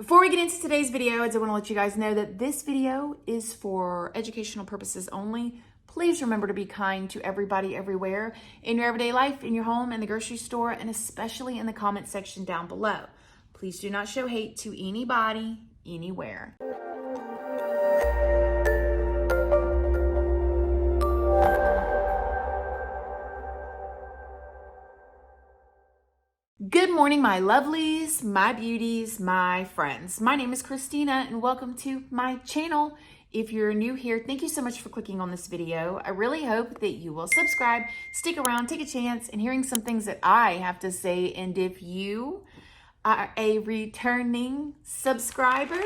Before we get into today's video, I do want to let you guys know that this video is for educational purposes only. Please remember to be kind to everybody everywhere in your everyday life, in your home, in the grocery store, and especially in the comment section down below. Please do not show hate to anybody, anywhere. Good morning, my lovelies, my beauties, my friends. My name is Christina and welcome to my channel. If you're new here, thank you so much for clicking on this video. I really hope that you will subscribe, stick around, take a chance in hearing some things that I have to say. And if you are a returning subscriber,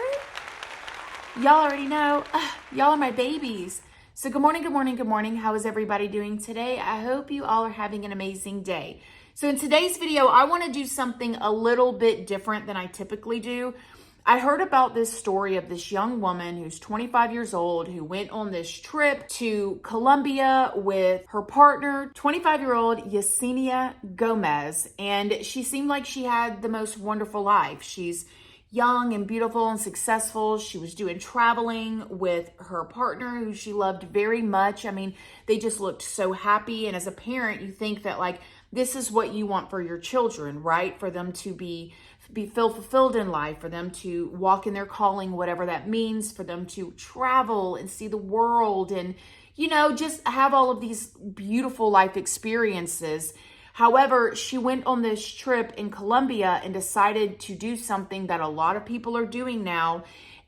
y'all already know, y'all are my babies. So good morning, good morning, good morning. How is everybody doing today? I hope you all are having an amazing day. So in today's video, I want to do something a little bit different than I typically do. I heard about this story of this young woman who's 25 years old who went on this trip to Colombia with her partner, 25-year-old Yecenia Gomez. And she seemed like she had the most wonderful life. She's young and beautiful and successful. She was doing traveling with her partner who she loved very much. I mean, they just looked so happy. And as a parent, you think that like, this is what you want for your children, right? For them to be fulfilled in life, for them to walk in their calling, whatever that means, for them to travel and see the world and, you know, just have all of these beautiful life experiences. However, she went on this trip in Colombia and decided to do something that a lot of people are doing now,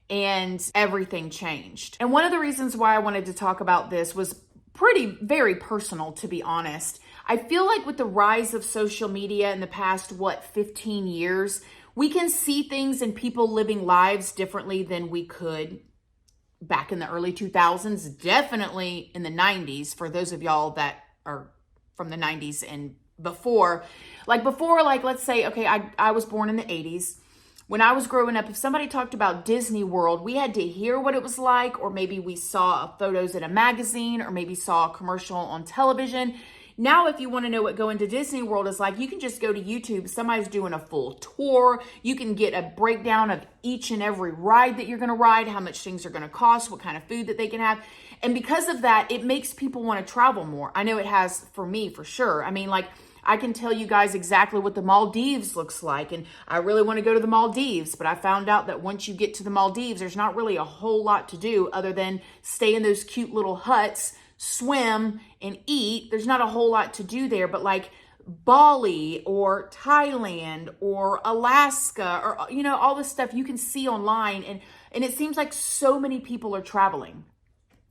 and everything changed. And one of the reasons why I wanted to talk about this was very personal, to be honest. I feel like with the rise of social media in the past, 15 years, we can see things and people living lives differently than we could back in the early 2000s, definitely in the 90s, for those of y'all that are from the 90s and before. Like, let's say, okay, I was born in the 80s. When I was growing up, if somebody talked about Disney World, we had to hear what it was like, or maybe we saw photos in a magazine, or maybe saw a commercial on television. Now, if you want to know what going to Disney World is like, you can just go to YouTube. Somebody's doing a full tour. You can get a breakdown of each and every ride that you're going to ride, how much things are going to cost, what kind of food that they can have. And because of that, it makes people want to travel more. I know it has for me, for sure. I mean, like, I can tell you guys exactly what the Maldives looks like, and I really want to go to the Maldives, but I found out that once you get to the Maldives, there's not really a whole lot to do other than stay in those cute little huts, swim, and eat. There's not a whole lot to do there, but like Bali or Thailand or Alaska or, you know, all this stuff you can see online, and it seems like so many people are traveling.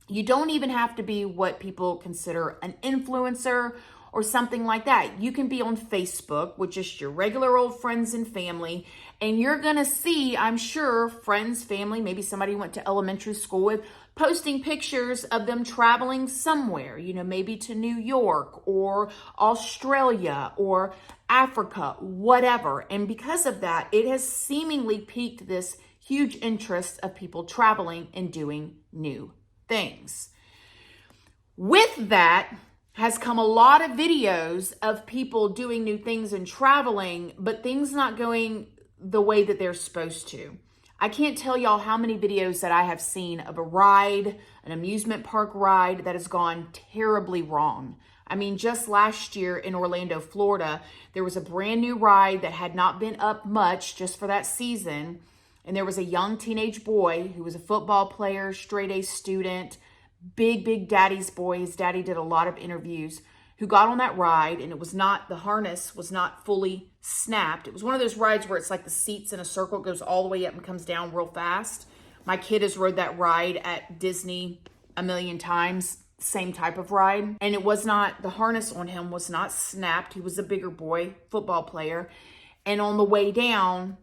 You don't even have to be what people consider an influencer or something like that. You can be on Facebook with just your regular old friends and family, and you're gonna see, I'm sure, friends, family, maybe somebody you went to elementary school with, posting pictures of them traveling somewhere, you know, maybe to New York or Australia or Africa, whatever. And because of that, it has seemingly piqued this huge interest of people traveling and doing new things. With that has come a lot of videos of people doing new things and traveling, but things not going the way that they're supposed to. I can't tell y'all how many videos that I have seen of a ride, an amusement park ride that has gone terribly wrong. I mean, just last year in Orlando, Florida, there was a brand new ride that had not been up much just for that season. And there was a young teenage boy who was a football player, straight A student, big daddy's boy. His daddy did a lot of interviews, who got on that ride, and the harness was not fully snapped. It was one of those rides where it's like the seats in a circle, it goes all the way up and comes down real fast. My kid has rode that ride at Disney a million times, same type of ride. And the harness on him was not snapped. He was a bigger boy, football player. And on the way down,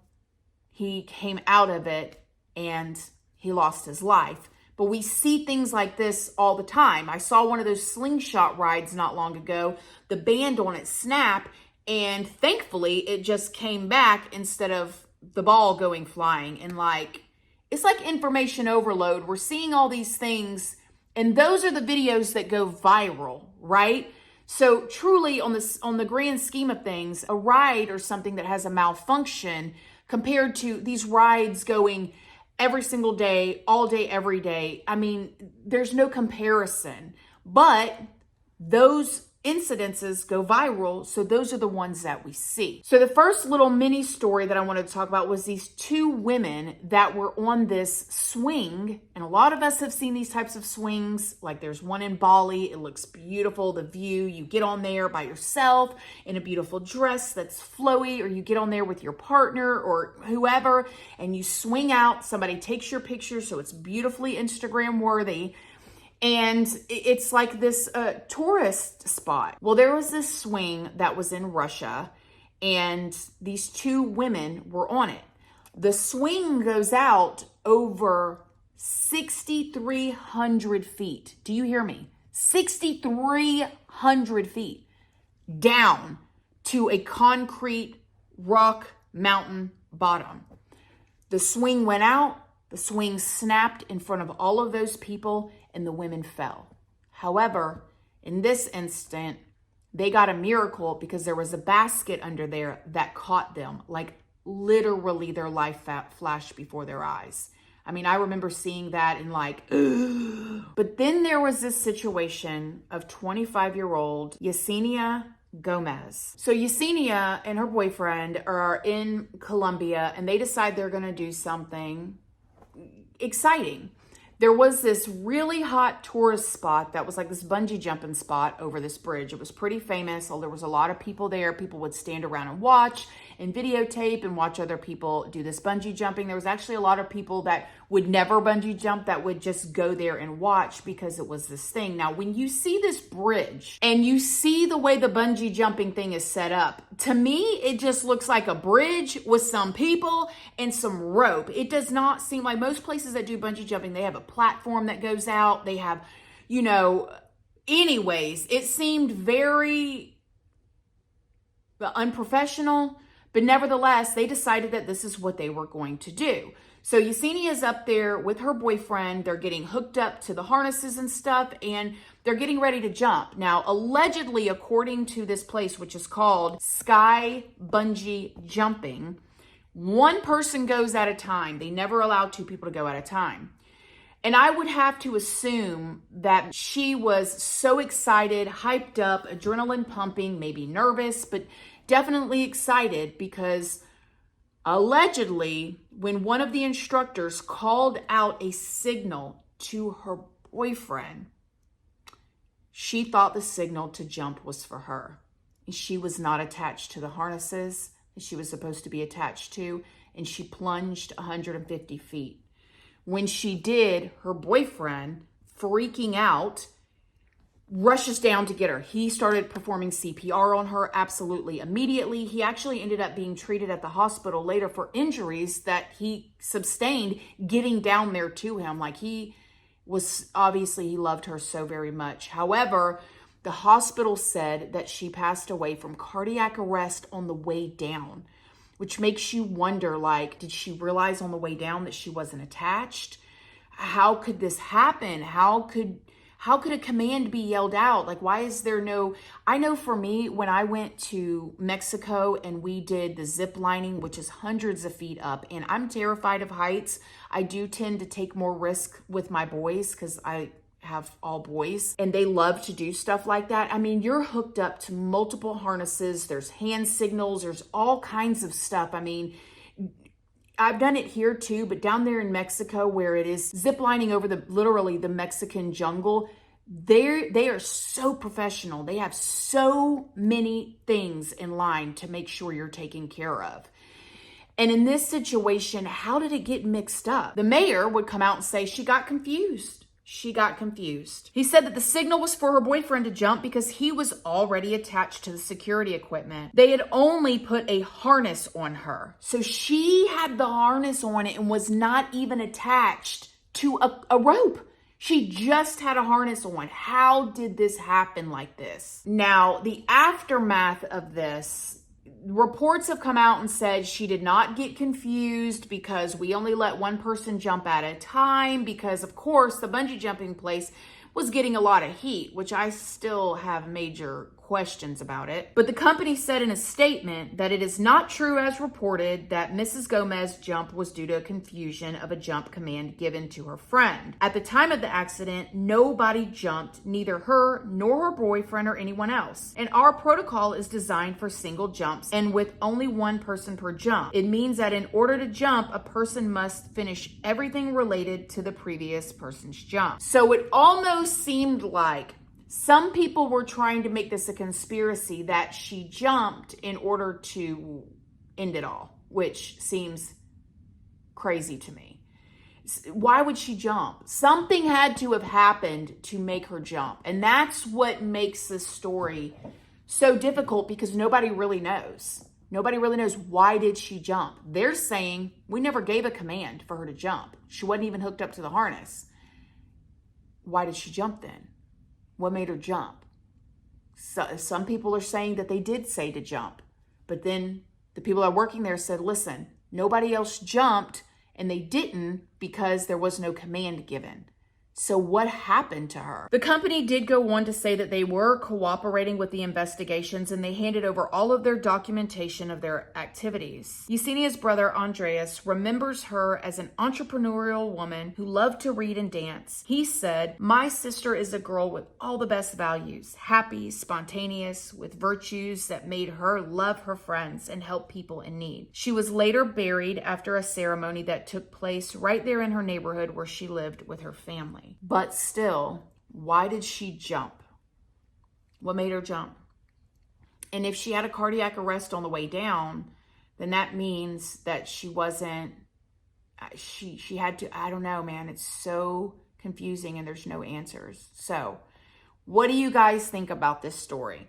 he came out of it and he lost his life. But we see things like this all the time. I saw one of those slingshot rides not long ago. The band on it snapped, and thankfully it just came back instead of the ball going flying. And like, it's like information overload. We're seeing all these things, and those are the videos that go viral, right? So truly on the grand scheme of things, a ride or something that has a malfunction compared to these rides going every single day, all day, every day. I mean, there's no comparison. But those incidences go viral, so those are the ones that we see. So the first little mini story that I wanted to talk about was these two women that were on this swing, and a lot of us have seen these types of swings. Like there's one in Bali. It looks beautiful, the view. You get on there by yourself in a beautiful dress that's flowy, or you get on there with your partner or whoever, and you swing out. Somebody takes your picture, so it's beautifully Instagram worthy. And it's like this tourist spot. Well, there was this swing that was in Russia, and these two women were on it. The swing goes out over 6,300 feet. Do you hear me? 6,300 feet down to a concrete rock mountain bottom. The swing went out. The swing snapped in front of all of those people, and the women fell. However, in this instant, they got a miracle because there was a basket under there that caught them. Like literally their life flashed before their eyes. I mean, I remember seeing that and like, but then there was this situation of 25-year-old Yecenia Gomez. So Yecenia and her boyfriend are in Colombia, and they decide they're going to do something exciting. There was this really hot tourist spot that was like this bungee jumping spot over this bridge. It was pretty famous. There was a lot of people there. People would stand around and watch and videotape and watch other people do this bungee jumping. There was actually a lot of people that would never bungee jump that would just go there and watch because it was this thing. Now, when you see this bridge and you see the way the bungee jumping thing is set up, to me, it just looks like a bridge with some people and some rope. It does not seem like most places that do bungee jumping, they have a platform that goes out. They have, anyways, it seemed very unprofessional, but nevertheless, they decided that this is what they were going to do. So Yecenia is up there with her boyfriend. They're getting hooked up to the harnesses and stuff, and they're getting ready to jump. Now, allegedly, according to this place, which is called Sky Bungee Jumping, one person goes at a time. They never allow two people to go at a time. And I would have to assume that she was so excited, hyped up, adrenaline pumping, maybe nervous, but definitely excited because allegedly, when one of the instructors called out a signal to her boyfriend, she thought the signal to jump was for her. She was not attached to the harnesses that she was supposed to be attached to, and she plunged 150 feet. When she did, her boyfriend, freaking out, rushes down to get her. He started performing CPR on her absolutely immediately. He actually ended up being treated at the hospital later for injuries that he sustained getting down there to him. Like he loved her so very much. However, the hospital said that she passed away from cardiac arrest on the way down, which makes you wonder, like, did she realize on the way down that she wasn't attached? How could this happen? How could a command be yelled out? Like, why is there no... I know for me, when I went to Mexico and we did the zip lining, which is hundreds of feet up, and I'm terrified of heights. I do tend to take more risk with my boys because I have all boys and they love to do stuff like that. I mean, you're hooked up to multiple harnesses. There's hand signals. There's all kinds of stuff. I mean, I've done it here too, but down there in Mexico where it is ziplining over literally the Mexican jungle, they are so professional. They have so many things in line to make sure you're taken care of. And in this situation, how did it get mixed up? The mayor would come out and say she got confused. She got confused. He said that the signal was for her boyfriend to jump because he was already attached to the security equipment. They had only put a harness on her. So she had the harness on it and was not even attached to a rope. She just had a harness on. How did this happen like this? Now, the aftermath of this, reports have come out and said she did not get confused because we only let one person jump at a time because, of course, the bungee jumping place was getting a lot of heat, which I still have major questions about it. But the company said in a statement that it is not true as reported that Mrs. Gomez's jump was due to a confusion of a jump command given to her friend. At the time of the accident, nobody jumped, neither her nor her boyfriend or anyone else. And our protocol is designed for single jumps and with only one person per jump. It means that in order to jump, a person must finish everything related to the previous person's jump. So it almost seemed like some people were trying to make this a conspiracy that she jumped in order to end it all, which seems crazy to me. Why would she jump? Something had to have happened to make her jump. And that's what makes this story so difficult, because nobody really knows. Nobody really knows, why did she jump? They're saying we never gave a command for her to jump. She wasn't even hooked up to the harness. Why did she jump then? What made her jump? So, some people are saying that they did say to jump, but then the people that are working there said, listen, nobody else jumped, and they didn't because there was no command given. So what happened to her? The company did go on to say that they were cooperating with the investigations, and they handed over all of their documentation of their activities. Yecenia's brother, Andreas, remembers her as an entrepreneurial woman who loved to read and dance. He said, "My sister is a girl with all the best values, happy, spontaneous, with virtues that made her love her friends and help people in need." She was later buried after a ceremony that took place right there in her neighborhood where she lived with her family. But still, why did she jump? What made her jump? And if she had a cardiac arrest on the way down, then that means that she wasn't, she had to, I don't know, man. It's so confusing and there's no answers. So what do you guys think about this story?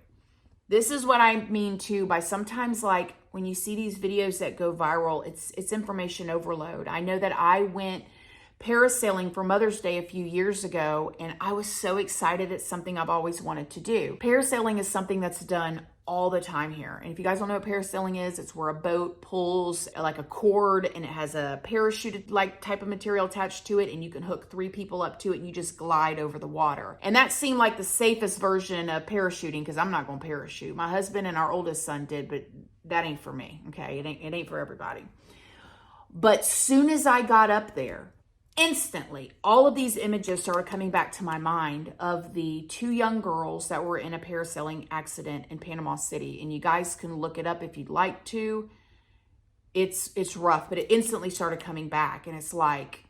This is what I mean too by sometimes, like, when you see these videos that go viral, it's information overload. I know that I went parasailing for Mother's Day a few years ago, and I was so excited. It's something I've always wanted to do. Parasailing is something that's done all the time here. And if you guys don't know what parasailing is, it's where a boat pulls like a cord and it has a parachute like type of material attached to it, and you can hook 3 people up to it and you just glide over the water. And that seemed like the safest version of parachuting, because I'm not going to parachute. My husband and our oldest son did, but that ain't for me. Okay, it ain't for everybody. But soon as I got up there, instantly, all of these images started coming back to my mind of the 2 young girls that were in a parasailing accident in Panama City. And you guys can look it up if you'd like to. It's rough, but it instantly started coming back. And it's like,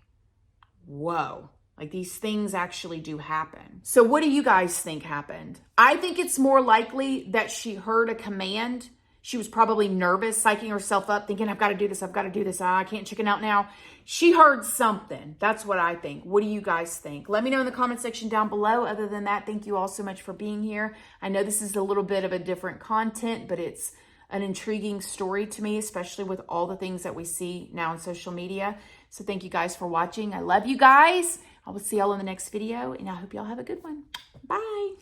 whoa, like these things actually do happen. So what do you guys think happened? I think it's more likely that she heard a command. She was probably nervous, psyching herself up, thinking, I've got to do this. I've got to do this. I can't chicken out now. She heard something. That's what I think. What do you guys think? Let me know in the comment section down below. Other than that, thank you all so much for being here. I know this is a little bit of a different content, but it's an intriguing story to me, especially with all the things that we see now on social media. So thank you guys for watching. I love you guys. I will see y'all in the next video, and I hope y'all have a good one. Bye.